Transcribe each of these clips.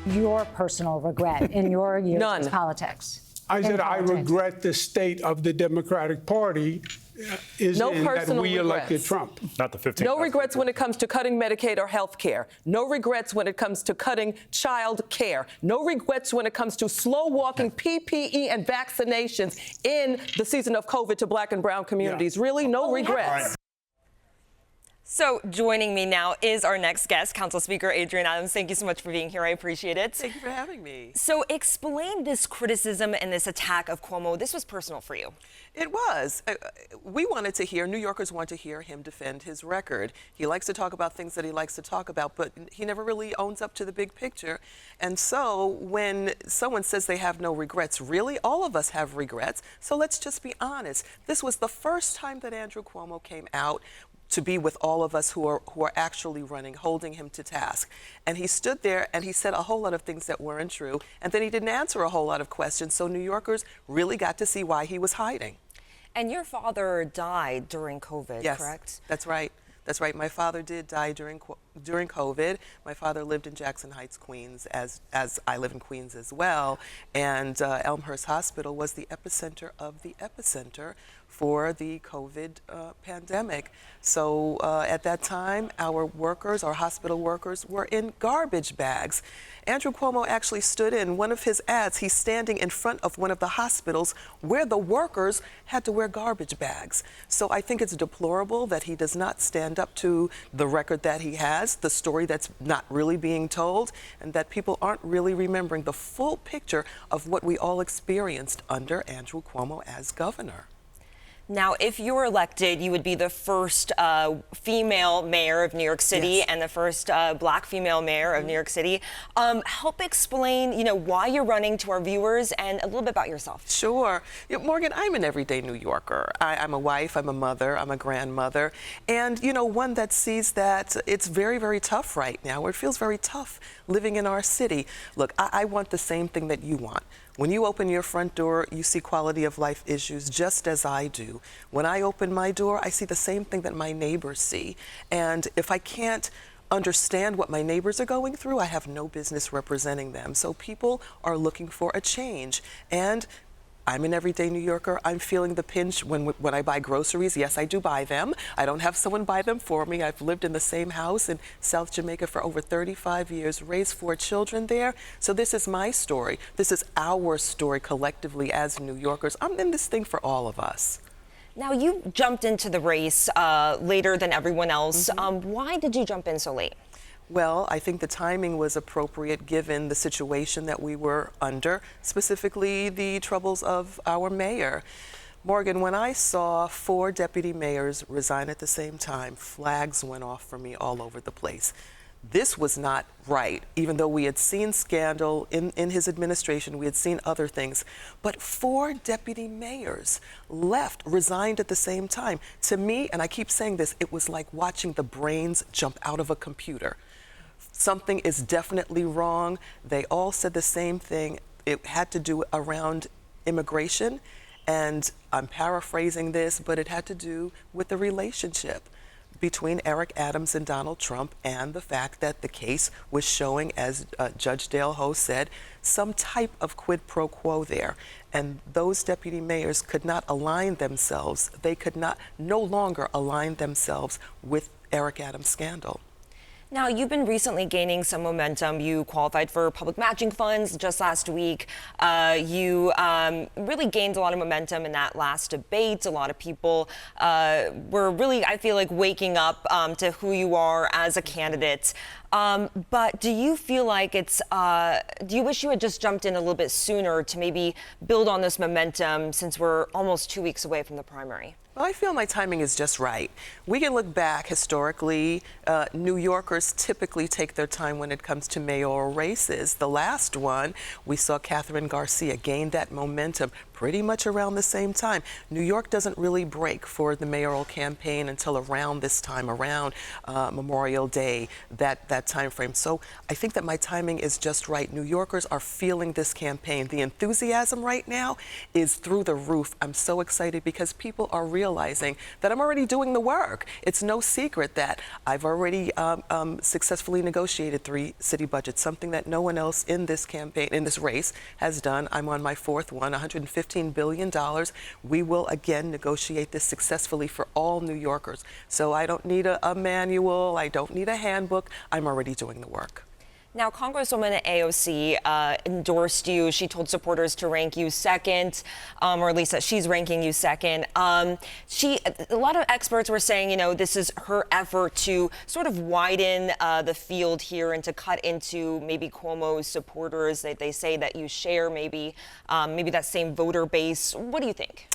your personal regret in your years in politics? I said I regret the state of the Democratic Party is no in that we regrets. elected Trump. Not the 15. No regrets when it comes to cutting Medicaid or health care. No regrets when it comes to cutting child care. No regrets when it comes to slow walking PPE and vaccinations in the season of COVID to Black and brown communities. Really, no regrets. So joining me now is our next guest, Council Speaker Adrienne Adams. Thank you so much for being here. I appreciate it. Thank you for having me. So explain this criticism and this attack of Cuomo. This was personal for you. It was. We wanted to hear, New Yorkers want to hear him defend his record. He likes to talk about things that he likes to talk about, but he never really owns up to the big picture. And so when someone says they have no regrets, really, all of us have regrets. So let's just be honest. This was the first time that Andrew Cuomo came out to be with all of us who are actually running, holding him to task. And he stood there and he said a whole lot of things that weren't true. And then he didn't answer a whole lot of questions. So New Yorkers really got to see why he was hiding. And your father died during COVID, yes, correct? That's right. That's right. My father did die during COVID. My father lived in Jackson Heights, Queens, as I live in Queens as well. And Elmhurst Hospital was the epicenter of the epicenter for the COVID pandemic. So at that time, our hospital workers were in garbage bags. Andrew Cuomo actually stood in one of his ads. He's standing in front of one of the hospitals where the workers had to wear garbage bags. So I think it's deplorable that he does not stand up to the record that he has, the story that's not really being told, and that people aren't really remembering the full picture of what we all experienced under Andrew Cuomo as governor. Now, if you were elected, you would be the first female mayor of New York City, yes, and the first Black female mayor of New York City. Help explain, why you're running to our viewers and a little bit about yourself. Sure. Morgan, I'm an everyday New Yorker. I'm a wife, I'm a mother, I'm a grandmother, and, one that sees that it's very, very tough right now. It feels very tough living in our city. Look, I want the same thing that you want. When you open your front door, you see quality of life issues just as I do. When I open my door, I see the same thing that my neighbors see. And if I can't understand what my neighbors are going through, I have no business representing them. So people are looking for a change. And I'm an everyday New Yorker. I'm feeling the pinch when I buy groceries. Yes, I do buy them. I don't have someone buy them for me. I've lived in the same house in South Jamaica for over 35 years, raised 4 children there. So this is my story. This is our story collectively as New Yorkers. I'm in this thing for all of us. Now, you jumped into the race later than everyone else. Why did you jump in so late? Well, I think the timing was appropriate given the situation that we were under, specifically the troubles of our mayor. Morgan, when I saw 4 deputy mayors resign at the same time, flags went off for me all over the place. This was not right, even though we had seen scandal in his administration, we had seen other things. But 4 deputy mayors resigned at the same time. To me, and I keep saying this, it was like watching the brains jump out of a computer. Something is definitely wrong. They all said the same thing. It had to do around immigration, and I'm paraphrasing this, but it had to do with the relationship between Eric Adams and Donald Trump, and the fact that the case was showing, as Judge Dale Ho said, some type of quid pro quo there. And those deputy mayors could not align themselves. They could no longer align themselves with Eric Adams' scandal. Now, you've been recently gaining some momentum. You qualified for public matching funds just last week. You really gained a lot of momentum in that last debate. A lot of people were really, I feel like, waking up to who you are as a candidate. But do you feel like do you wish you had just jumped in a little bit sooner to maybe build on this momentum since we're almost 2 weeks away from the primary? Well, I feel my timing is just right. We can look back historically. New Yorkers typically take their time when it comes to mayoral races. The last one, we saw Catherine Garcia gain that momentum pretty much around the same time. New York doesn't really break for the mayoral campaign until around this time, around Memorial Day, that that time frame. So I think that my timing is just right. New Yorkers are feeling this campaign. The enthusiasm right now is through the roof. I'm so excited because people are realizing that I'm already doing the work. It's no secret that I've already successfully negotiated 3 city budgets, something that no one else in this campaign, in this race, has done. I'm on my 4th one, $115 billion. We will again negotiate this successfully for all New Yorkers. So I don't need a manual, I don't need a handbook, I'm already doing the work. Now, Congresswoman at AOC endorsed you. She told supporters to rank you second, or at least that she's ranking you second. A lot of experts were saying, you know, this is her effort to sort of widen the field here and to cut into maybe Cuomo's supporters. They say that you share maybe that same voter base. What do you think?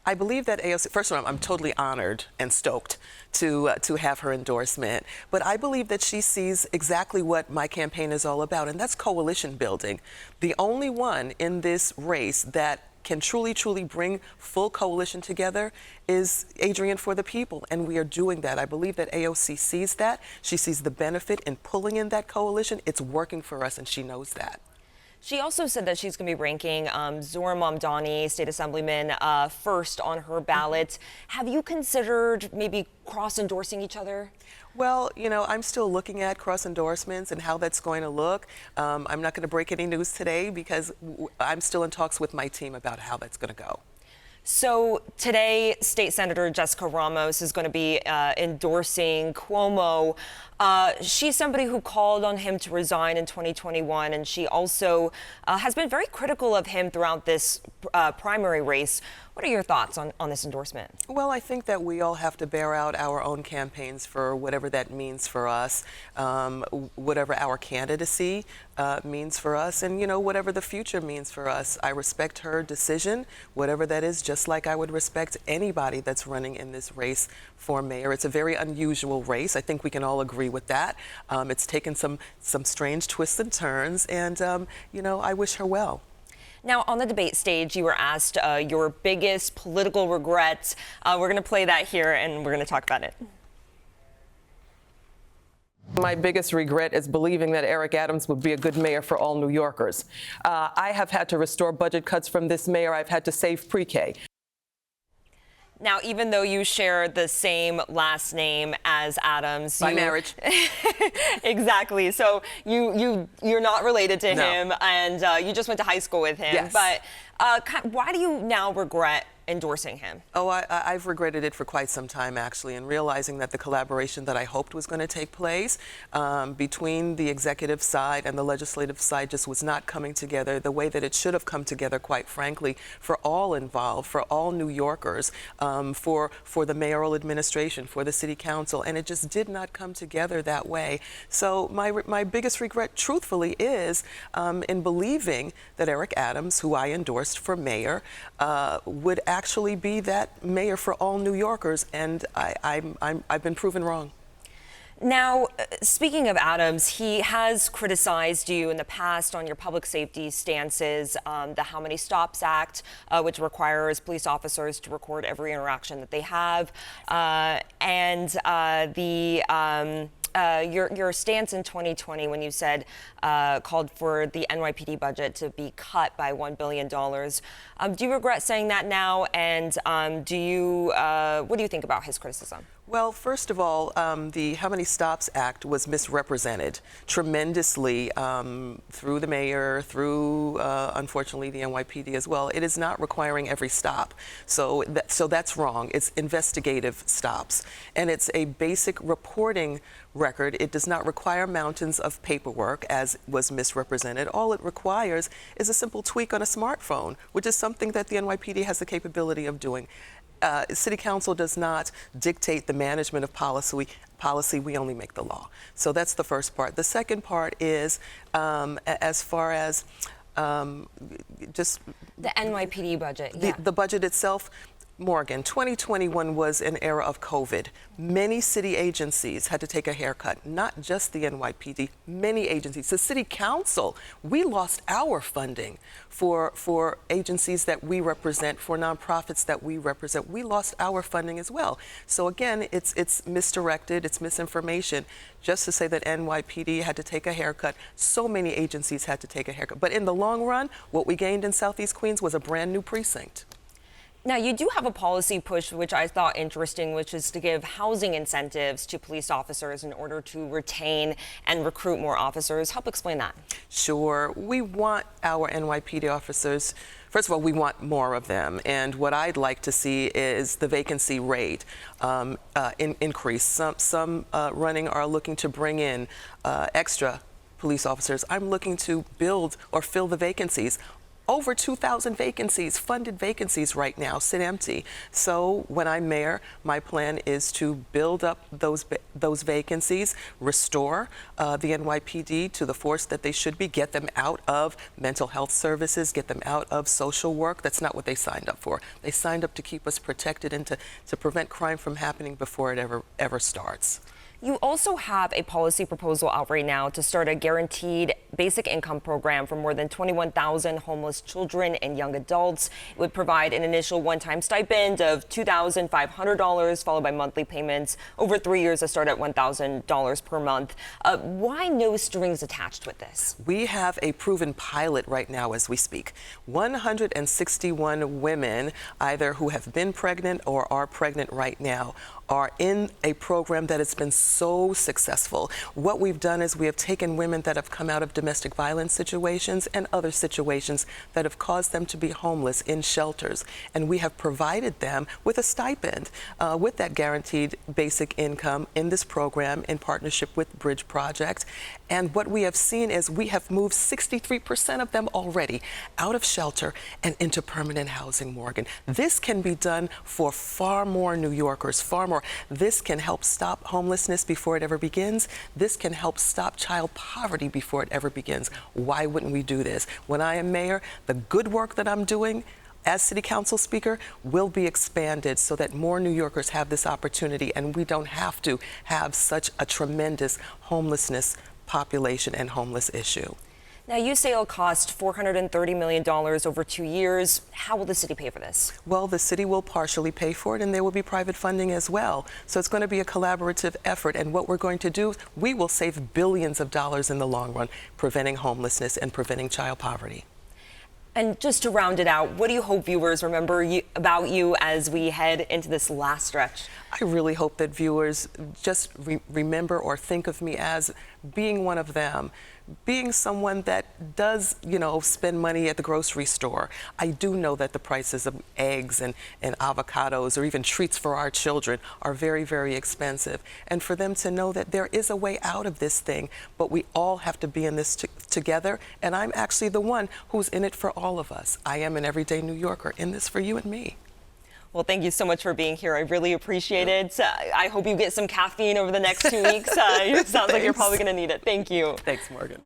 I believe that AOC, first of all, I'm totally honored and stoked to have her endorsement. But I believe that she sees exactly what my campaign is all about, and that's coalition building. The only one in this race that can truly bring full coalition together is Adrienne for the people, and we are doing that. I believe that AOC sees that. She sees the benefit in pulling in that coalition. It's working for us, and she knows that. She also said that she's going to be ranking Zohran Mamdani, state assemblyman, first on her ballot. Have you considered maybe cross-endorsing each other? Well, you know, I'm still looking at cross-endorsements and how that's going to look. I'm not going to break any news today because I'm still in talks with my team about how that's going to go. So today, State Senator Jessica Ramos is going to be endorsing Cuomo. She's somebody who called on him to resign in 2021, and she also has been very critical of him throughout this primary race. What are your thoughts on this endorsement? Well, I think that we all have to bear out our own campaigns for whatever that means for us, whatever our candidacy means for us, and, you know, whatever the future means for us. I respect her decision, whatever that is, just like I would respect anybody that's running in this race for mayor. It's a very unusual race. I think we can all agree with that. It's taken some strange twists and turns, and, you know, I wish her well. Now, on the debate stage, you were asked your biggest political regret. We're going to play that here, and we're going to talk about it. My biggest regret is believing that Eric Adams would be a good mayor for all New Yorkers. I have had to restore budget cuts from this mayor. I've had to save pre-K. Now, even though you share the same last name as Adams, by marriage, exactly. So you're not related to No. him, and you just went to high school with him. Yes. But why do you now regret endorsing him? Oh, I've regretted it for quite some time, actually, and realizing that the collaboration that I hoped was going to take place between the executive side and the legislative side just was not coming together the way that it should have come together, quite frankly, for all involved, for all New Yorkers, for the mayoral administration, for the city council, and it just did not come together that way. So my biggest regret, truthfully, is in believing that Eric Adams, who I endorsed for mayor, would actually be that mayor for all New Yorkers, and I've been proven wrong. Now, speaking of Adams, he has criticized you in the past on your public safety stances, the How Many Stops Act, which requires police officers to record every interaction that they have, and your stance in 2020 when you said called for the NYPD budget to be cut by $1 billion. Do you regret saying that now? And what do you think about his criticism? Well, first of all, the How Many Stops Act was misrepresented tremendously through the mayor, through, unfortunately, the NYPD as well. It is not requiring every stop. So that's wrong. It's investigative stops. And it's a basic reporting record. It does not require mountains of paperwork, as was misrepresented. All it requires is a simple tweak on a smartphone, which is something that the NYPD has the capability of doing. City Council does not dictate the management of policy, we only make the law. So that's the first part. The second part is, as far as just the NYPD budget, the budget itself, Morgan, 2021 was an era of COVID. Many city agencies had to take a haircut, not just the NYPD, many agencies. The city council, we lost our funding for agencies that we represent, for nonprofits that we represent. We lost our funding as well. So again, it's misdirected, it's misinformation. Just to say that NYPD had to take a haircut, so many agencies had to take a haircut. But in the long run, what we gained in Southeast Queens was a brand new precinct. Now, you do have a policy push, which I thought interesting, which is to give housing incentives to police officers in order to retain and recruit more officers. Help explain that. Sure. We want our NYPD officers, first of all, we want more of them. And what I'd like to see is the vacancy rate increase. Some running are looking to bring in extra police officers. I'm looking to build or fill the vacancies. Over 2,000 vacancies, funded vacancies right now, sit empty. So when I'm mayor, my plan is to build up those vacancies, restore the NYPD to the force that they should be, get them out of mental health services, get them out of social work. That's not what they signed up for. They signed up to keep us protected and to prevent crime from happening before it ever starts. You also have a policy proposal out right now to start a guaranteed basic income program for more than 21,000 homeless children and young adults. It would provide an initial one-time stipend of $2,500, followed by monthly payments over 3 years that start at $1,000 per month. Why no strings attached with this? We have a proven pilot right now as we speak. 161 women, either who have been pregnant or are pregnant right now, are in a program that has been so successful. What we've done is we have taken women that have come out of domestic violence situations and other situations that have caused them to be homeless in shelters, and we have provided them with a stipend, with that guaranteed basic income in this program in partnership with Bridge Project. And what we have seen is we have moved 63% of them already out of shelter and into permanent housing, Morgan. This can be done for far more New Yorkers, far more. This can help stop homelessness before it ever begins. This can help stop child poverty before it ever begins. Why wouldn't we do this? When I am mayor, the good work that I'm doing as city council speaker will be expanded so that more New Yorkers have this opportunity and we don't have to have such a tremendous homelessness population and homeless issue. Now, you say it'll cost $430 million over 2 years. How will the city pay for this? Well, the city will partially pay for it, and there will be private funding as well. So it's going to be a collaborative effort. And what we're going to do, we will save billions of dollars in the long run, preventing homelessness and preventing child poverty. And just to round it out, what do you hope viewers remember about you as we head into this last stretch? I really hope that viewers just remember or think of me as being one of them, being someone that does, spend money at the grocery store. I do know that the prices of eggs and avocados or even treats for our children are very, very expensive. And for them to know that there is a way out of this thing, but we all have to be in this together. And I'm actually the one who's in it for all of us. I am an everyday New Yorker in this for you and me. Well, thank you so much for being here. I really appreciate it. I hope you get some caffeine over the next 2 weeks. It sounds like you're probably going to need it. Thank you. Thanks, Morgan.